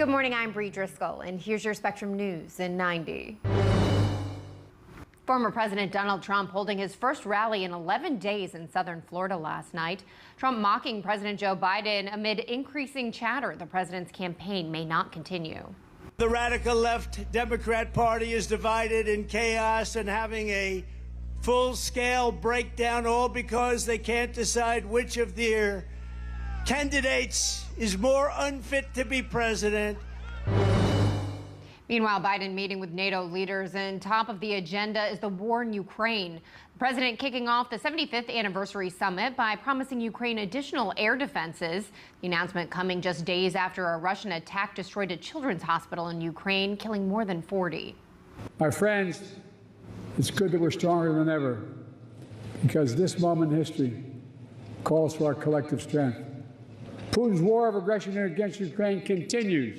Good morning, I'm Bree Driscoll, and here's your Spectrum News in 90. Former President Donald Trump holding his first rally in 11 days in southern Florida last night. Trump mocking President Joe Biden amid increasing chatter the president's campaign may not continue. The radical left Democrat Party is divided in chaos and having a full-scale breakdown, all because they can't decide which of their candidates is more unfit to be president. Meanwhile, Biden meeting with NATO leaders, and top of the agenda is the war in Ukraine. The president kicking off the 75th anniversary summit by promising Ukraine additional air defenses. The announcement coming just days after a Russian attack destroyed a children's hospital in Ukraine, killing more than 40. My friends, it's good that we're stronger than ever, because this moment in history calls for our collective strength. Putin's war of aggression against Ukraine continues.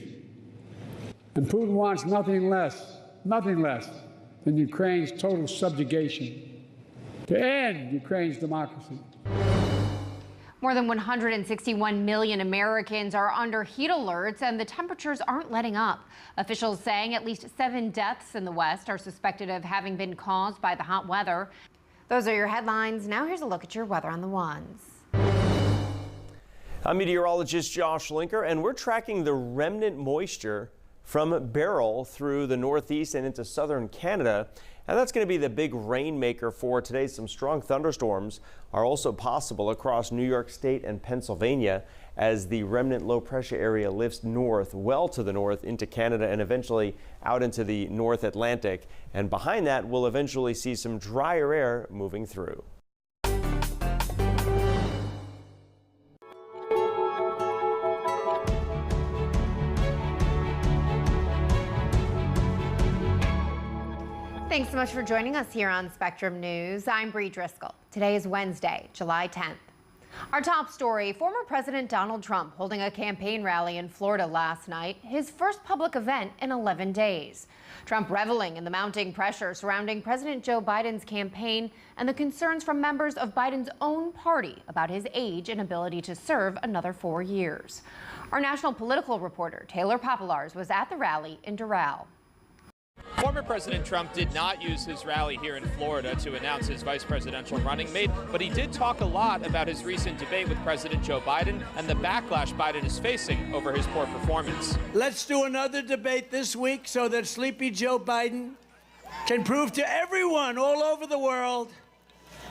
And Putin wants nothing less than Ukraine's total subjugation, to end Ukraine's democracy. More than 161 million Americans are under heat alerts, and the temperatures aren't letting up. Officials saying at least 7 deaths in the West are suspected of having been caused by the hot weather. Those are your headlines. Now here's a look at your weather on the ones. I'm meteorologist Josh Linker, and we're tracking the remnant moisture from Beryl through the northeast and into southern Canada. And that's going to be the big rainmaker for today. Some strong thunderstorms are also possible across New York State and Pennsylvania as the remnant low pressure area lifts north, well to the north into Canada and eventually out into the North Atlantic. And behind that, we'll eventually see some drier air moving through. Thanks so much for joining us here on Spectrum News. I'm Bree Driscoll. Today is Wednesday, July 10th. Our top story, former President Donald Trump holding a campaign rally in Florida last night, his first public event in 11 days. Trump reveling in the mounting pressure surrounding President Joe Biden's campaign and the concerns from members of Biden's own party about his age and ability to serve another 4 years. Our national political reporter, Taylor Popolars, was at the rally in Doral. Former President Trump did not use his rally here in Florida to announce his vice presidential running mate, but he did talk a lot about his recent debate with President Joe Biden and the backlash Biden is facing over his poor performance. Let's do another debate this week so that sleepy Joe Biden can prove to everyone all over the world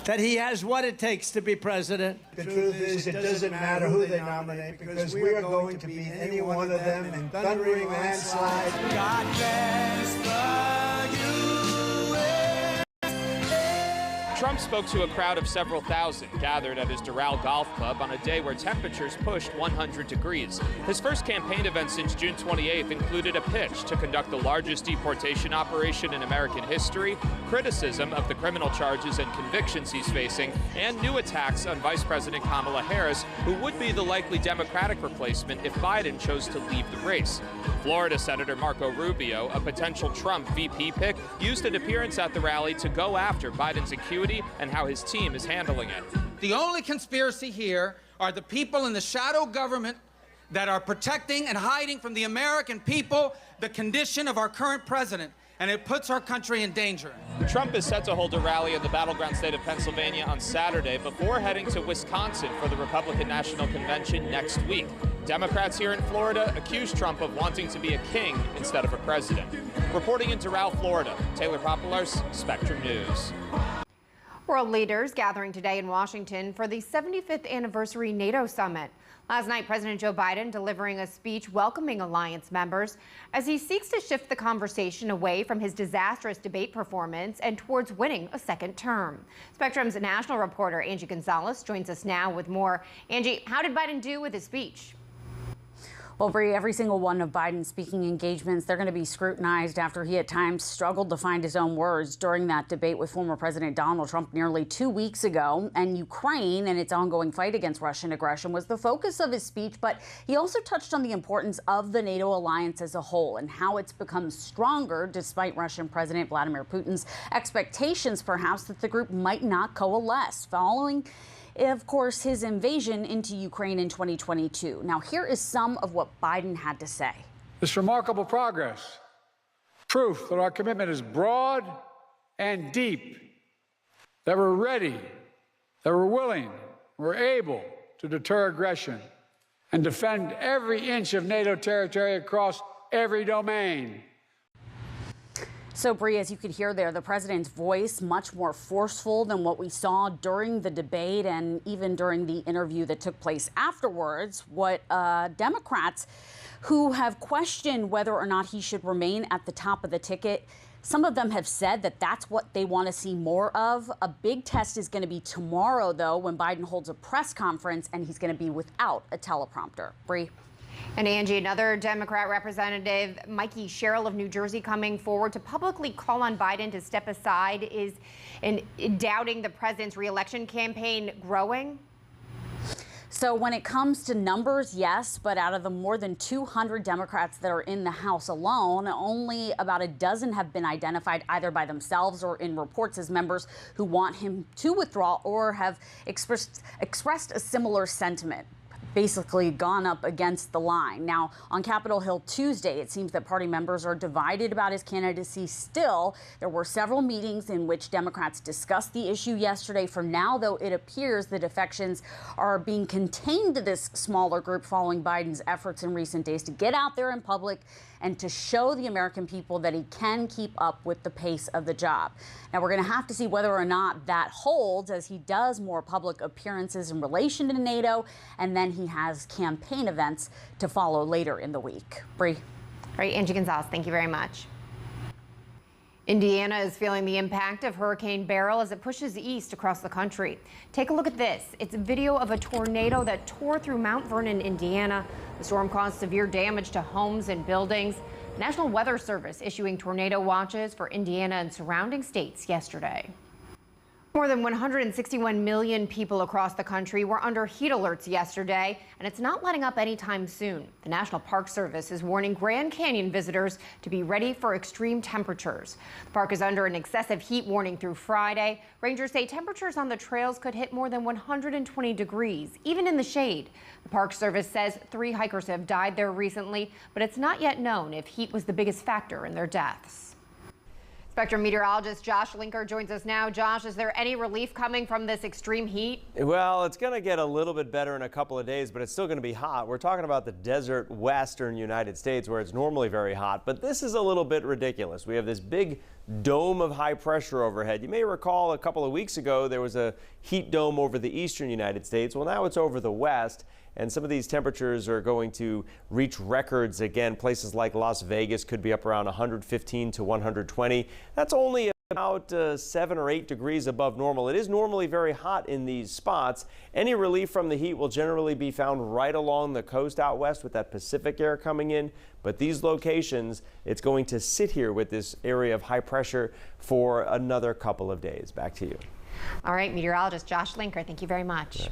that he has what it takes to be president. The truth is, it doesn't matter who they nominate, because we are going to beat any one of them in thundering landslide. God bless the U.S. Trump spoke to a crowd of several thousand gathered at his Doral Golf Club on a day where temperatures pushed 100 degrees. His first campaign event since June 28th included a pitch to conduct the largest deportation operation in American history, criticism of the criminal charges and convictions he's facing, and new attacks on Vice President Kamala Harris, who would be the likely Democratic replacement if Biden chose to leave the race. Florida Senator Marco Rubio, a potential Trump VP pick, used an appearance at the rally to go after Biden's acuity and how his team is handling it. The only conspiracy here are the people in the shadow government that are protecting and hiding from the American people the condition of our current president, and it puts our country in danger. Trump is set to hold a rally in the battleground state of Pennsylvania on Saturday before heading to Wisconsin for the Republican National Convention next week. Democrats here in Florida accuse Trump of wanting to be a king instead of a president. Reporting in Doral, Florida, Taylor Popolars, Spectrum News. World leaders gathering today in Washington for the 75th anniversary NATO summit. Last night, President Joe Biden delivering a speech welcoming alliance members as he seeks to shift the conversation away from his disastrous debate performance and towards winning a second term. Spectrum's national reporter Angie Gonzalez joins us now with more. Angie, how did Biden do with his speech? Well, Bree, every single one of Biden's speaking engagements, they're going to be scrutinized after he at times struggled to find his own words during that debate with former President Donald Trump nearly 2 weeks ago. And Ukraine and its ongoing fight against Russian aggression was the focus of his speech. But he also touched on the importance of the NATO alliance as a whole and how it's become stronger despite Russian President Vladimir Putin's expectations, perhaps, that the group might not coalesce following, of course, his invasion into Ukraine in 2022. Now, here is some of what Biden had to say. this remarkable progress, proof that our commitment is broad and deep, that we're ready, that we're willing, we're able to deter aggression and defend every inch of NATO territory across every domain. So, Bree, as you could hear there, the president's voice much more forceful than what we saw during the debate and even during the interview that took place afterwards. What Democrats who have questioned whether or not he should remain at the top of the ticket, some of them have said that that's what they want to see more of. A big test is going to be tomorrow, though, when Biden holds a press conference and he's going to be without a teleprompter. Bree. And Angie, another Democrat representative, Mikey Sherrill of New Jersey, coming forward to publicly call on Biden to step aside. Is in doubting the president's reelection campaign growing? So when it comes to numbers, yes, but out of the more than 200 Democrats that are in the House alone, only about a dozen have been identified either by themselves or in reports as members who want him to withdraw or have expressed a similar sentiment, basically gone up against the line. Now, on Capitol Hill Tuesday, it seems that party members are divided about his candidacy still. There were several meetings in which Democrats discussed the issue yesterday. For now, though, it appears the defections are being contained to this smaller group following Biden's efforts in recent days to get out there in public and to show the American people that he can keep up with the pace of the job. Now, we're going to have to see whether or not that holds as he does more public appearances in relation to NATO, and then he has campaign events to follow later in the week. Bree. All right, Angie Gonzalez, thank you very much. Indiana is feeling the impact of Hurricane Beryl as it pushes east across the country. Take a look at this. It's a video of a tornado that tore through Mount Vernon, Indiana. The storm caused severe damage to homes and buildings. National Weather Service issuing tornado watches for Indiana and surrounding states yesterday. More than 161 million people across the country were under heat alerts yesterday, and it's not letting up anytime soon. The National Park Service is warning Grand Canyon visitors to be ready for extreme temperatures. The park is under an excessive heat warning through Friday. Rangers say temperatures on the trails could hit more than 120 degrees, even in the shade. The Park Service says 3 hikers have died there recently, but it's not yet known if heat was the biggest factor in their deaths. Spectrum meteorologist Josh Linker joins us now. Josh, is there any relief coming from this extreme heat? Well, it's going to get a little bit better in a couple of days, but it's still going to be hot. We're talking about the desert western United States where it's normally very hot, but this is a little bit ridiculous. We have this big dome of high pressure overhead. You may recall a couple of weeks ago there was a heat dome over the eastern United States. Well, now it's over the west. And some of these temperatures are going to reach records again. Places like Las Vegas could be up around 115 to 120. That's only about 7 or 8 degrees above normal. It is normally very hot in these spots. Any relief from the heat will generally be found right along the coast out west with that Pacific air coming in. But these locations, it's going to sit here with this area of high pressure for another couple of days. Back to you. All right, meteorologist Josh Linker, thank you very much. Yeah.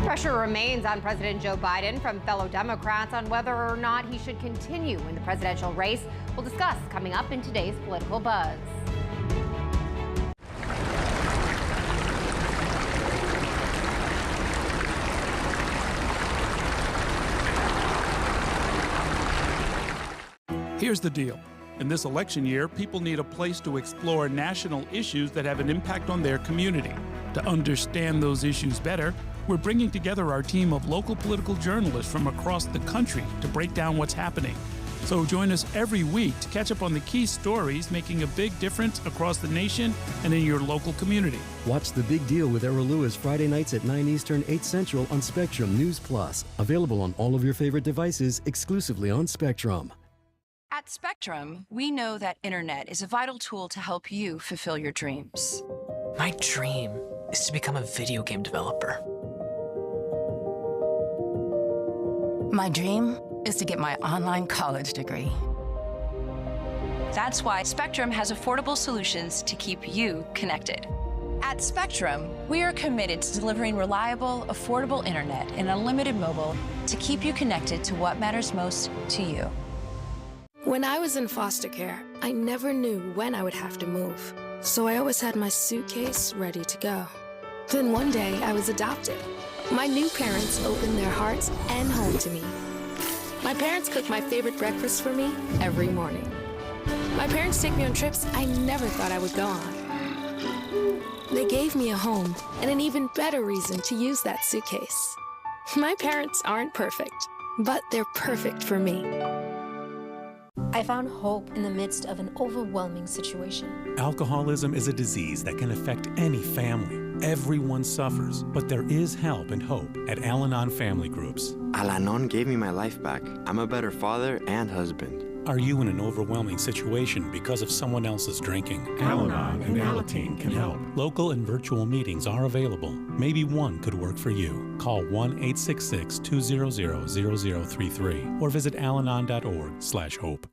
Pressure remains on President Joe Biden from fellow Democrats on whether or not he should continue in the presidential race. We'll discuss coming up in today's Political Buzz. Here's the deal. In this election year, people need a place to explore national issues that have an impact on their community. To understand those issues better, we're bringing together our team of local political journalists from across the country to break down what's happening. So join us every week to catch up on the key stories making a big difference across the nation and in your local community. Watch The Big Deal with Errol Lewis Friday nights at 9 Eastern, 8 Central on Spectrum News Plus. Available on all of your favorite devices exclusively on Spectrum. At Spectrum, we know that internet is a vital tool to help you fulfill your dreams. My dream is to become a video game developer. My dream is to get my online college degree. That's why Spectrum has affordable solutions to keep you connected. At Spectrum, we are committed to delivering reliable, affordable internet and unlimited mobile to keep you connected to what matters most to you. When I was in foster care, I never knew when I would have to move, so I always had my suitcase ready to go. Then one day, I was adopted. My new parents opened their hearts and home to me. My parents cook my favorite breakfast for me every morning. My parents take me on trips I never thought I would go on. They gave me a home and an even better reason to use that suitcase. My parents aren't perfect, but they're perfect for me. I found hope in the midst of an overwhelming situation. Alcoholism is a disease that can affect any family. Everyone suffers, but there is help and hope at Al-Anon Family Groups. Al-Anon gave me my life back. I'm a better father and husband. Are you in an overwhelming situation because of someone else's drinking? Al-Anon and Alateen can help. Local and virtual meetings are available. Maybe one could work for you. Call 1-866-200-0033 or visit alanon.org/hope.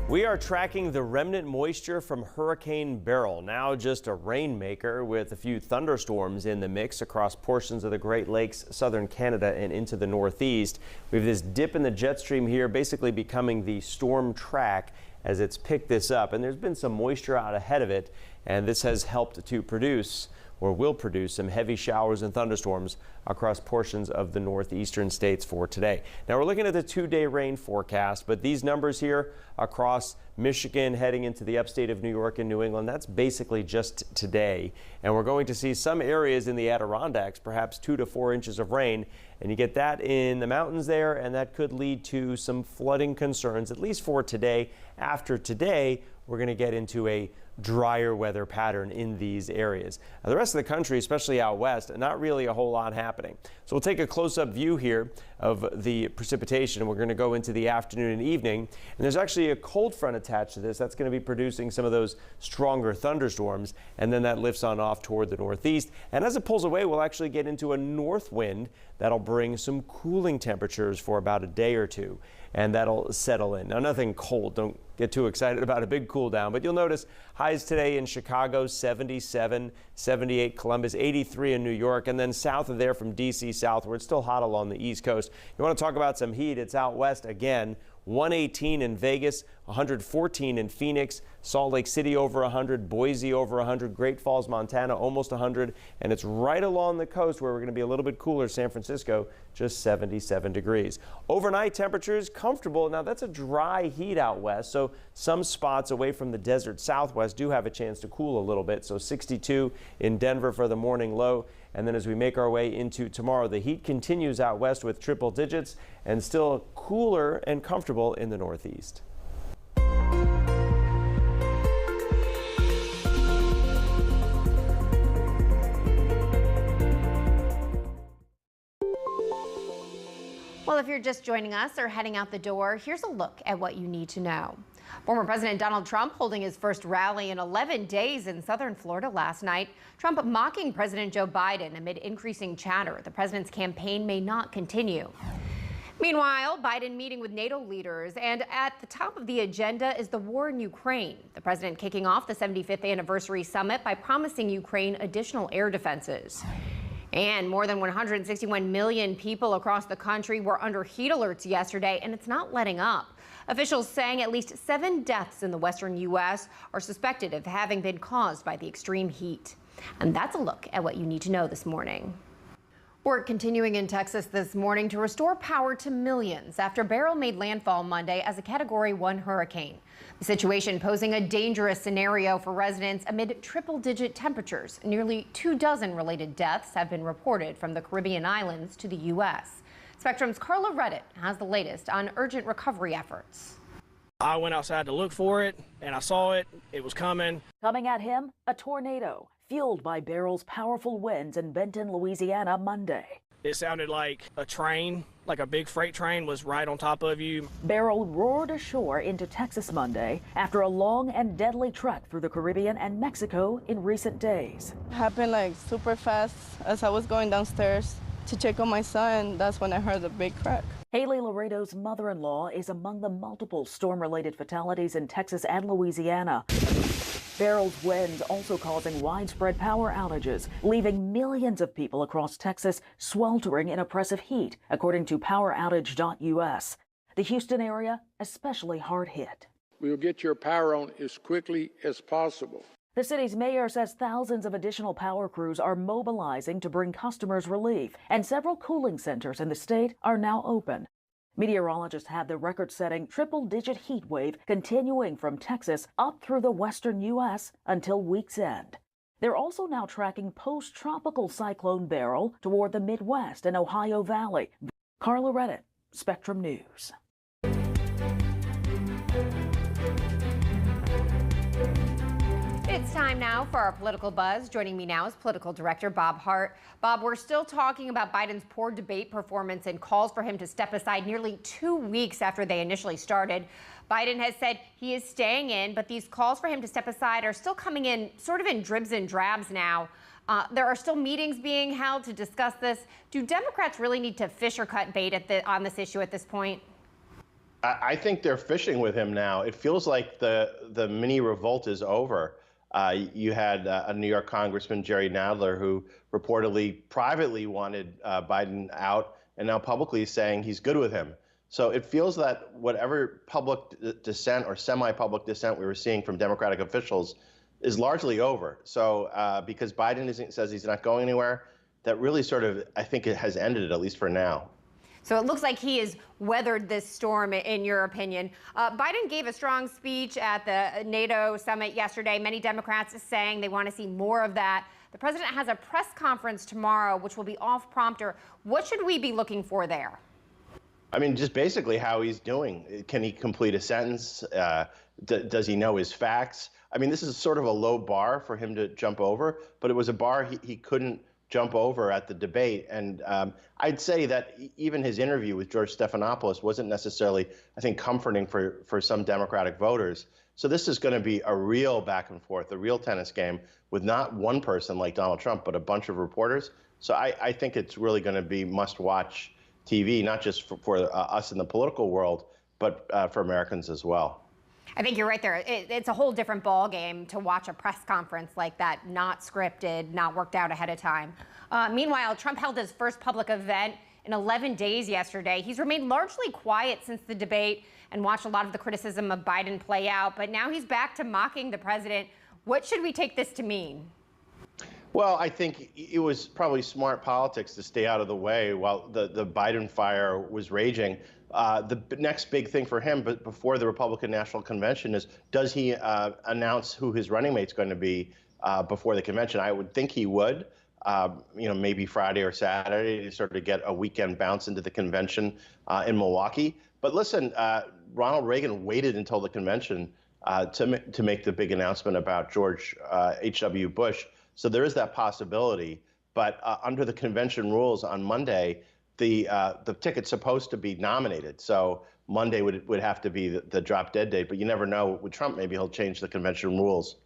We are tracking the remnant moisture from Hurricane Beryl, now just a rainmaker with a few thunderstorms in the mix across portions of the Great Lakes, southern Canada, and into the Northeast. We have this dip in the jet stream here, basically becoming the storm track as it's picked this up. And there's been some moisture out ahead of it, and this has helped to produce or will produce some heavy showers and thunderstorms across portions of the northeastern states for today. Now we're looking at the 2-day rain forecast, but these numbers here across Michigan heading into the upstate of New York and New England, that's basically just today. And we're going to see some areas in the Adirondacks, perhaps 2 to 4 inches of rain. And you get that in the mountains there, and that could lead to some flooding concerns, at least for today. After today, we're going to get into a drier weather pattern in these areas. Now, the rest of the country, especially out west, not really a whole lot happening. So we'll take a close-up view here of the precipitation. We're going to go into the afternoon and evening, and there's actually a cold front attached to this. That's going to be producing some of those stronger thunderstorms, and then that lifts on off toward the northeast. And as it pulls away, we'll actually get into a north wind that'll bring some cooling temperatures for about a day or two, and that'll settle in. Now, nothing cold. Don't get too excited about a big cool down, but you'll notice highs today in Chicago, 77, 78 Columbus, 83 in New York, and then south of there from D.C. southward, still hot along the East Coast. You want to talk about some heat, it's out west again. 118 in Vegas, 114 in Phoenix, Salt Lake City over 100, Boise over 100, Great Falls, Montana almost 100, and it's right along the coast where we're going to be a little bit cooler. San Francisco, just 77 degrees. Overnight temperatures comfortable. Now that's a dry heat out west, so some spots away from the desert southwest do have a chance to cool a little bit. So 62 in Denver for the morning low. And then as we make our way into tomorrow, the heat continues out west with triple digits and still cooler and comfortable in the northeast. Well, if you're just joining us or heading out the door, here's a look at what you need to know. Former President Donald Trump holding his first rally in 11 days in southern Florida last night. Trump mocking President Joe Biden amid increasing chatter. The president's campaign may not continue. Meanwhile, Biden meeting with NATO leaders, and at the top of the agenda is the war in Ukraine. The president kicking off the 75th anniversary summit by promising Ukraine additional air defenses. And more than 161 million people across the country were under heat alerts yesterday, and it's not letting up. Officials saying at least 7 deaths in the western U.S. are suspected of having been caused by the extreme heat. And that's a look at what you need to know this morning. Work continuing in Texas this morning to restore power to millions after Beryl made landfall Monday as a Category 1 hurricane. The situation posing a dangerous scenario for residents amid triple-digit temperatures. Nearly 24 related deaths have been reported from the Caribbean islands to the U.S. Spectrum's Carla Reddit has the latest on urgent recovery efforts. I went outside to look for it, and I saw it. It was coming. Coming at him, a tornado, fueled by Beryl's powerful winds in Benton, Louisiana, Monday. It sounded like a train, like a big freight train was right on top of you. Beryl roared ashore into Texas Monday after a long and deadly trek through the Caribbean and Mexico in recent days. It happened like super fast as I was going downstairs to check on my son. That's when I heard the big crack. Haley Laredo's mother-in-law is among the multiple storm-related fatalities in Texas and Louisiana. Beryl's winds also causing widespread power outages, leaving millions of people across Texas sweltering in oppressive heat, according to poweroutage.us. The Houston area especially hard hit. We'll get your power on as quickly as possible. The city's mayor says thousands of additional power crews are mobilizing to bring customers relief, and several cooling centers in the state are now open. Meteorologists have the record-setting triple-digit heat wave continuing from Texas up through the western U.S. until week's end. They're also now tracking post-tropical cyclone Beryl toward the Midwest and Ohio Valley. Carla Redditt, Spectrum News. It's time now for our political buzz. Joining me now is political director Bob Hart. Bob, we're still talking about Biden's poor debate performance and calls for him to step aside nearly 2 weeks after they initially started. Biden has said he is staying in, but these calls for him to step aside are still coming in sort of in dribs and drabs now. There are still meetings being held to discuss this. Do Democrats really need to fish or cut bait on this issue at this point? I think they're fishing with him now. It feels like the mini revolt is over. You had a New York Congressman, Jerry Nadler, who reportedly privately wanted Biden out and now publicly is saying he's good with him. So it feels that whatever public dissent or semi-public dissent we were seeing from Democratic officials is largely over. So because Biden says he's not going anywhere, that really sort of, I think it has ended, at least for now. So it looks like he has weathered this storm, in your opinion. Biden gave a strong speech at the NATO summit yesterday. Many Democrats are saying they want to see more of that. The president has a press conference tomorrow, which will be off prompter. What should we be looking for there? I mean, just basically how he's doing. Can he complete a sentence? Does he know his facts? I mean, this is sort of a low bar for him to jump over, but it was a bar he couldn't jump over at the debate. And I'd say that even his interview with George Stephanopoulos wasn't necessarily, I think, comforting for some Democratic voters. So this is going to be a real back and forth, a real tennis game with not one person like Donald Trump, but a bunch of reporters. So I think it's really going to be must-watch TV, not just for us in the political world, but for Americans as well. I think you're right there. It's a whole different ball game to watch a press conference like that, not scripted, not worked out ahead of time. Meanwhile, Trump held his first public event in 11 days yesterday. He's remained largely quiet since the debate and watched a lot of the criticism of Biden play out. But now he's back to mocking the president. What should we take this to mean? Well, I think it was probably smart politics to stay out of the way while the Biden fire was raging. The next big thing for him, but before the Republican National Convention, is does he announce who his running mate's going to be before the convention? I would think he would, maybe Friday or Saturday to sort of get a weekend bounce into the convention in Milwaukee. But listen, Ronald Reagan waited until the convention to make the big announcement about George H.W. Bush. So there is that possibility. But under the convention rules on Monday, the ticket's supposed to be nominated. So Monday would have to be the drop dead date. But you never know. With Trump, maybe he'll change the convention rules.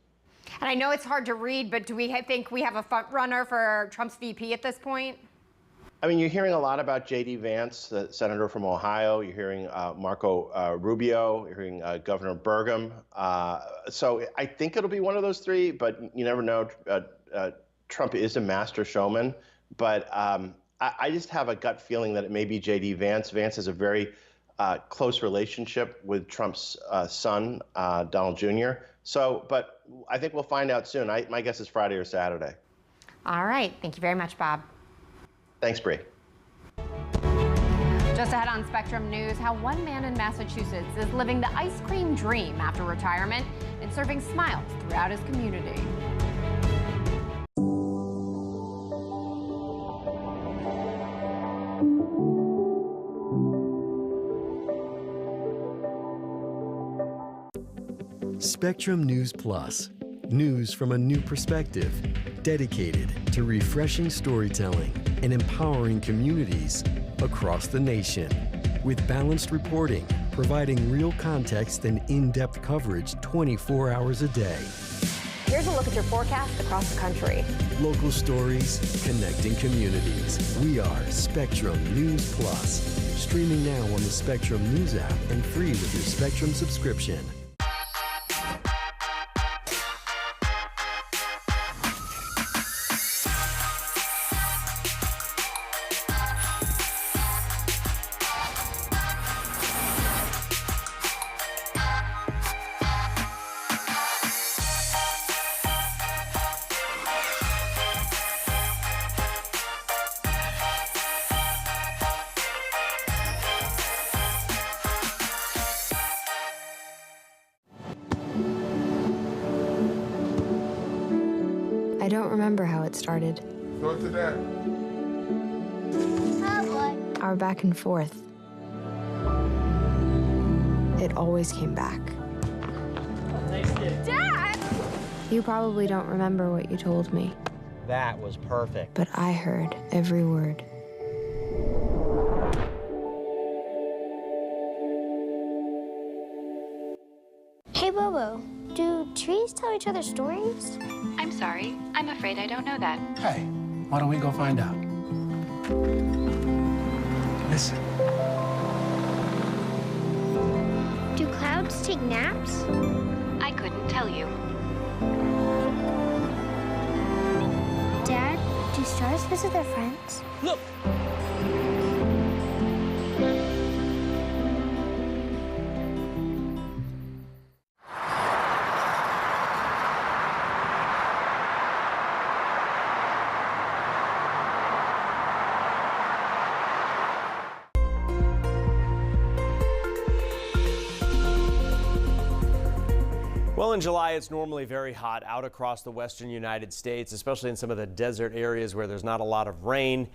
And I know it's hard to read, but do we think we have a front runner for Trump's VP at this point? I mean, you're hearing a lot about J.D. Vance, the senator from Ohio. You're hearing Marco Rubio. You're hearing Governor Burgum. So I think it'll be one of those three, but you never know. Trump is a master showman. But I just have a gut feeling that it may be J.D. Vance. Vance has a very close relationship with Trump's son, Donald Jr. So, but I think we'll find out soon. My guess is Friday or Saturday. All right. Thank you very much, Bob. Thanks, Bree. Just ahead on Spectrum News, how one man in Massachusetts is living the ice cream dream after retirement and serving smiles throughout his community. Spectrum News Plus. News from a new perspective, dedicated to refreshing storytelling and empowering communities across the nation. With balanced reporting, providing real context and in-depth coverage 24 hours a day. Here's a look at your forecast across the country. Local stories, connecting communities. We are Spectrum News Plus. Streaming now on the Spectrum News app and free with your Spectrum subscription. don't remember how it started. Go to that. Our back and forth. It always came back. Dad! You probably don't remember what you told me, That was perfect. but I heard every word. Hey, Bobo, do trees tell each other stories? I'm sorry. I'm afraid I don't know that. Hey, why don't we go find out? Listen. Do clouds take naps? I couldn't tell you. Dad, do stars visit their friends? Look! Well, in July, it's normally very hot out across the western United States, especially in some of the desert areas where there's not a lot of rain.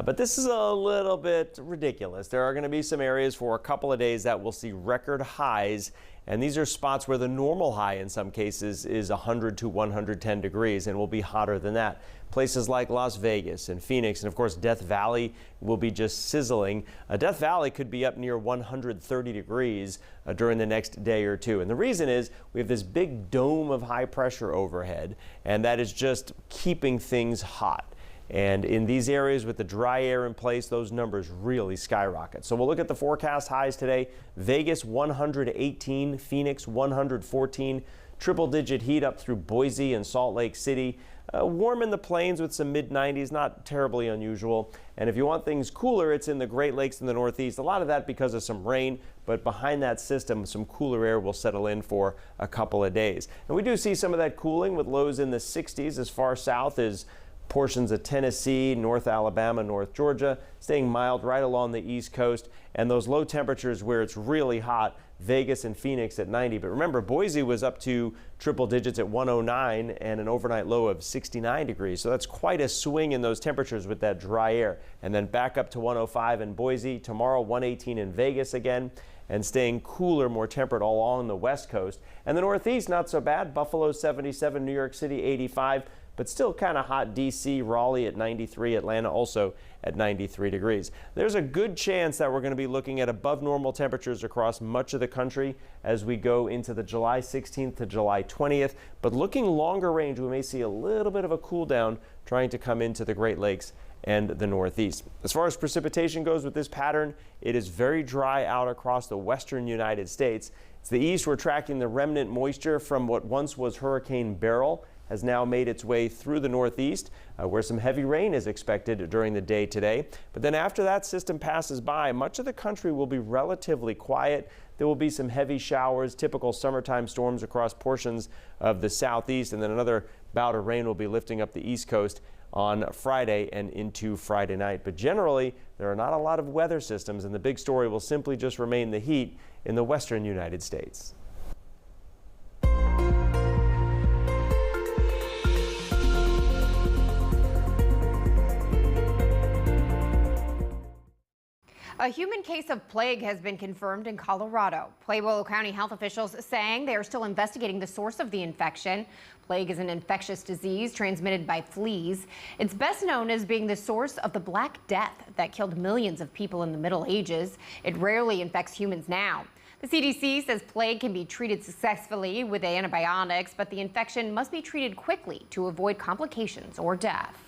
But this is a little bit ridiculous. There are going to be some areas for a couple of days that will see record highs. And these are spots where the normal high in some cases is 100 to 110 degrees and will be hotter than that. Places like Las Vegas and Phoenix and of course Death Valley will be just sizzling. Death Valley could be up near 130 degrees during the next day or two. And the reason is we have this big dome of high pressure overhead, and that is just keeping things hot. And in these areas with the dry air in place, those numbers really skyrocket. So we'll look at the forecast highs today. Vegas 118, Phoenix 114, triple-digit heat up through Boise and Salt Lake City. Warm in the plains with some mid-90s, not terribly unusual. And if you want things cooler, it's in the Great Lakes in the Northeast. A lot of that because of some rain, but behind that system, some cooler air will settle in for a couple of days. And we do see some of that cooling with lows in the 60s as far south as portions of Tennessee, North Alabama, North Georgia, staying mild right along the East Coast. And those low temperatures where it's really hot, Vegas and Phoenix at 90. But remember, Boise was up to triple digits at 109 and an overnight low of 69 degrees. So that's quite a swing in those temperatures with that dry air. And then back up to 105 in Boise. Tomorrow, 118 in Vegas again. And staying cooler, more temperate all along the West Coast. And the Northeast, not so bad. Buffalo 77, New York City 85. But still kind of hot. D.C., Raleigh at 93, Atlanta also at 93 degrees. There's a good chance that we're going to be looking at above normal temperatures across much of the country as we go into the July 16th to July 20th. But looking longer range, we may see a little bit of a cool down trying to come into the Great Lakes and the Northeast. As far as precipitation goes with this pattern, it is very dry out across the western United States. It's the east. We're tracking the remnant moisture from what once was Hurricane Beryl has now made its way through the Northeast, where some heavy rain is expected during the day today. But then after that system passes by, much of the country will be relatively quiet. There will be some heavy showers, typical summertime storms across portions of the southeast, and then another bout of rain will be lifting up the East Coast on Friday and into Friday night. But generally, there are not a lot of weather systems, and the big story will simply just remain the heat in the western United States. A human case of plague has been confirmed in Colorado. Pueblo County health officials saying they are still investigating the source of the infection. Plague is an infectious disease transmitted by fleas. It's best known as being the source of the Black Death that killed millions of people in the Middle Ages. It rarely infects humans now. The CDC says plague can be treated successfully with antibiotics, but the infection must be treated quickly to avoid complications or death.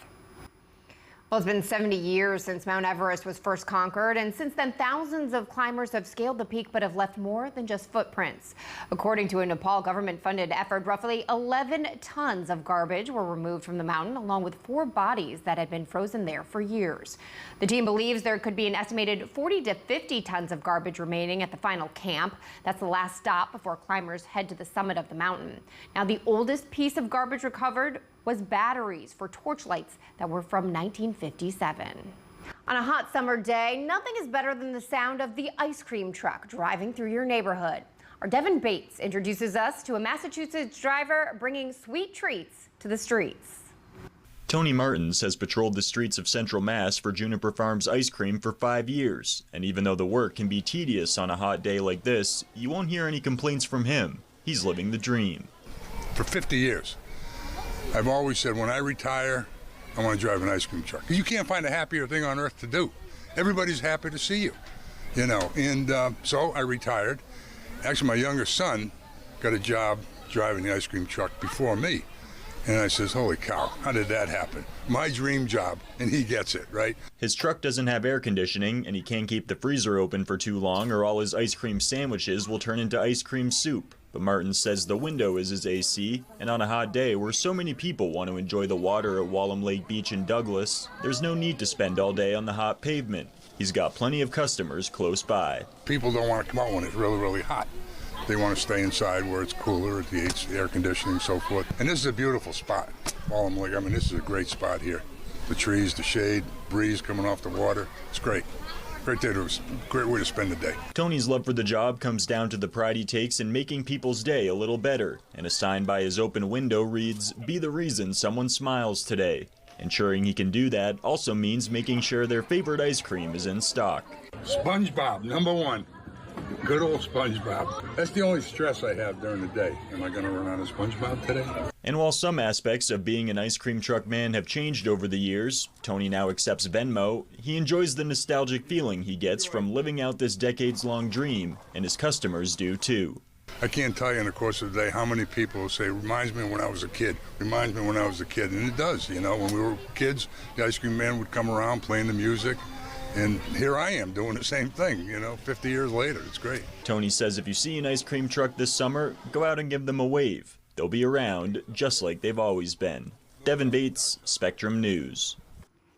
Well, it's been 70 years since Mount Everest was first conquered, and since then, thousands of climbers have scaled the peak but have left more than just footprints. According to a Nepal government-funded effort, roughly 11 tons of garbage were removed from the mountain, along with 4 bodies that had been frozen there for years. The team believes there could be an estimated 40 to 50 tons of garbage remaining at the final camp. That's the last stop before climbers head to the summit of the mountain. Now, the oldest piece of garbage recovered was batteries for torchlights that were from 1957. On a hot summer day, nothing is better than the sound of the ice cream truck driving through your neighborhood. Our Devin Bates introduces us to a Massachusetts driver bringing sweet treats to the streets. Tony Martins has patrolled the streets of Central Mass for Juniper Farms ice cream for 5 years, and even though the work can be tedious on a hot day like this, you won't hear any complaints from him. He's living the dream. For 50 years, I've always said when I retire, I want to drive an ice cream truck. You can't find a happier thing on earth to do. Everybody's happy to see you, you know, and so I retired. Actually, my younger son got a job driving the ice cream truck before me. And I says, holy cow, how did that happen? My dream job, and he gets it, right? His truck doesn't have air conditioning, and he can't keep the freezer open for too long or all his ice cream sandwiches will turn into ice cream soup. But Martin says the window is his AC, and on a hot day where so many people want to enjoy the water at Wallem Lake Beach in Douglas, there's no need to spend all day on the hot pavement. He's got plenty of customers close by. People don't want to come out when it's really, really hot. They want to stay inside where it's cooler, the air conditioning and so forth. And this is a beautiful spot. Wallem Lake, I mean, this is a great spot here. The trees, the shade, breeze coming off the water. It's great. Great day great way to spend the day. Tony's love for the job comes down to the pride he takes in making people's day a little better. And a sign by his open window reads, "Be the reason someone smiles today." Ensuring he can do that also means making sure their favorite ice cream is in stock. SpongeBob, #1. Good old SpongeBob. That's the only stress I have during the day. Am I going to run out of SpongeBob today? And while some aspects of being an ice cream truck man have changed over the years, Tony now accepts Venmo, he enjoys the nostalgic feeling he gets from living out this decades-long dream, and his customers do too. I can't tell you in the course of the day how many people say, reminds me of when I was a kid, reminds me when I was a kid. And it does, you know, when we were kids, the ice cream man would come around playing the music. And here I am doing the same thing, you know, 50 years later. It's great. Tony says if you see an ice cream truck this summer, go out and give them a wave. They'll be around just like they've always been. Devin Bates, Spectrum News.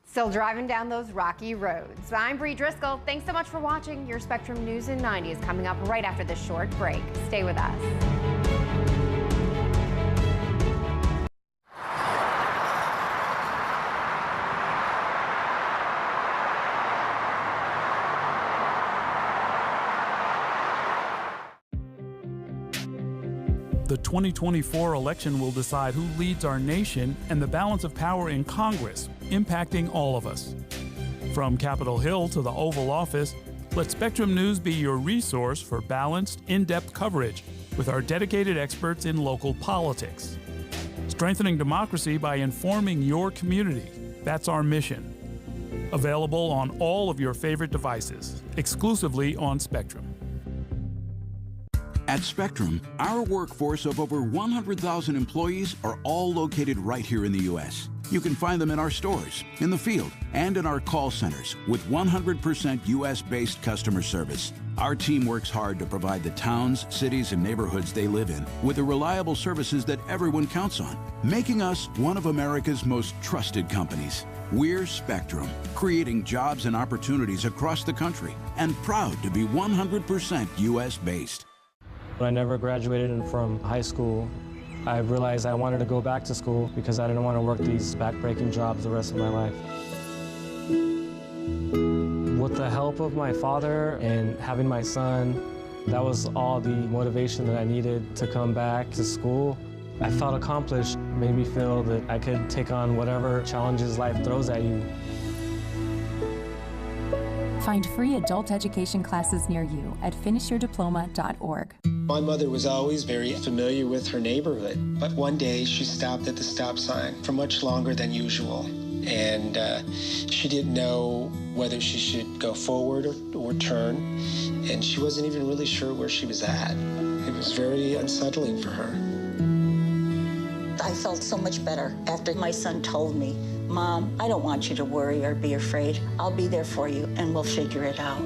Still driving down those rocky roads. I'm Bree Driscoll. Thanks so much for watching. Your Spectrum News in 90 is coming up right after this short break. Stay with us. The 2024 election will decide who leads our nation and the balance of power in Congress, impacting all of us. From Capitol Hill to the Oval Office, let Spectrum News be your resource for balanced, in-depth coverage with our dedicated experts in local politics. Strengthening democracy by informing your community. That's our mission. Available on all of your favorite devices, exclusively on Spectrum. At Spectrum, our workforce of over 100,000 employees are all located right here in the U.S. You can find them in our stores, in the field, and in our call centers with 100% U.S.-based customer service. Our team works hard to provide the towns, cities, and neighborhoods they live in with the reliable services that everyone counts on, making us one of America's most trusted companies. We're Spectrum, creating jobs and opportunities across the country, and proud to be 100% U.S.-based. When I never graduated from high school, I realized I wanted to go back to school because I didn't want to work these back-breaking jobs the rest of my life. With the help of my father and having my son, that was all the motivation that I needed to come back to school. I felt accomplished, made me feel that I could take on whatever challenges life throws at you. Find free adult education classes near you at finishyourdiploma.org. My mother was always very familiar with her neighborhood, but one day she stopped at the stop sign for much longer than usual, and she didn't know whether she should go forward or turn, and she wasn't even really sure where she was at. It was very unsettling for her. I felt so much better after my son told me, "Mom, I don't want you to worry or be afraid. I'll be there for you, and we'll figure it out."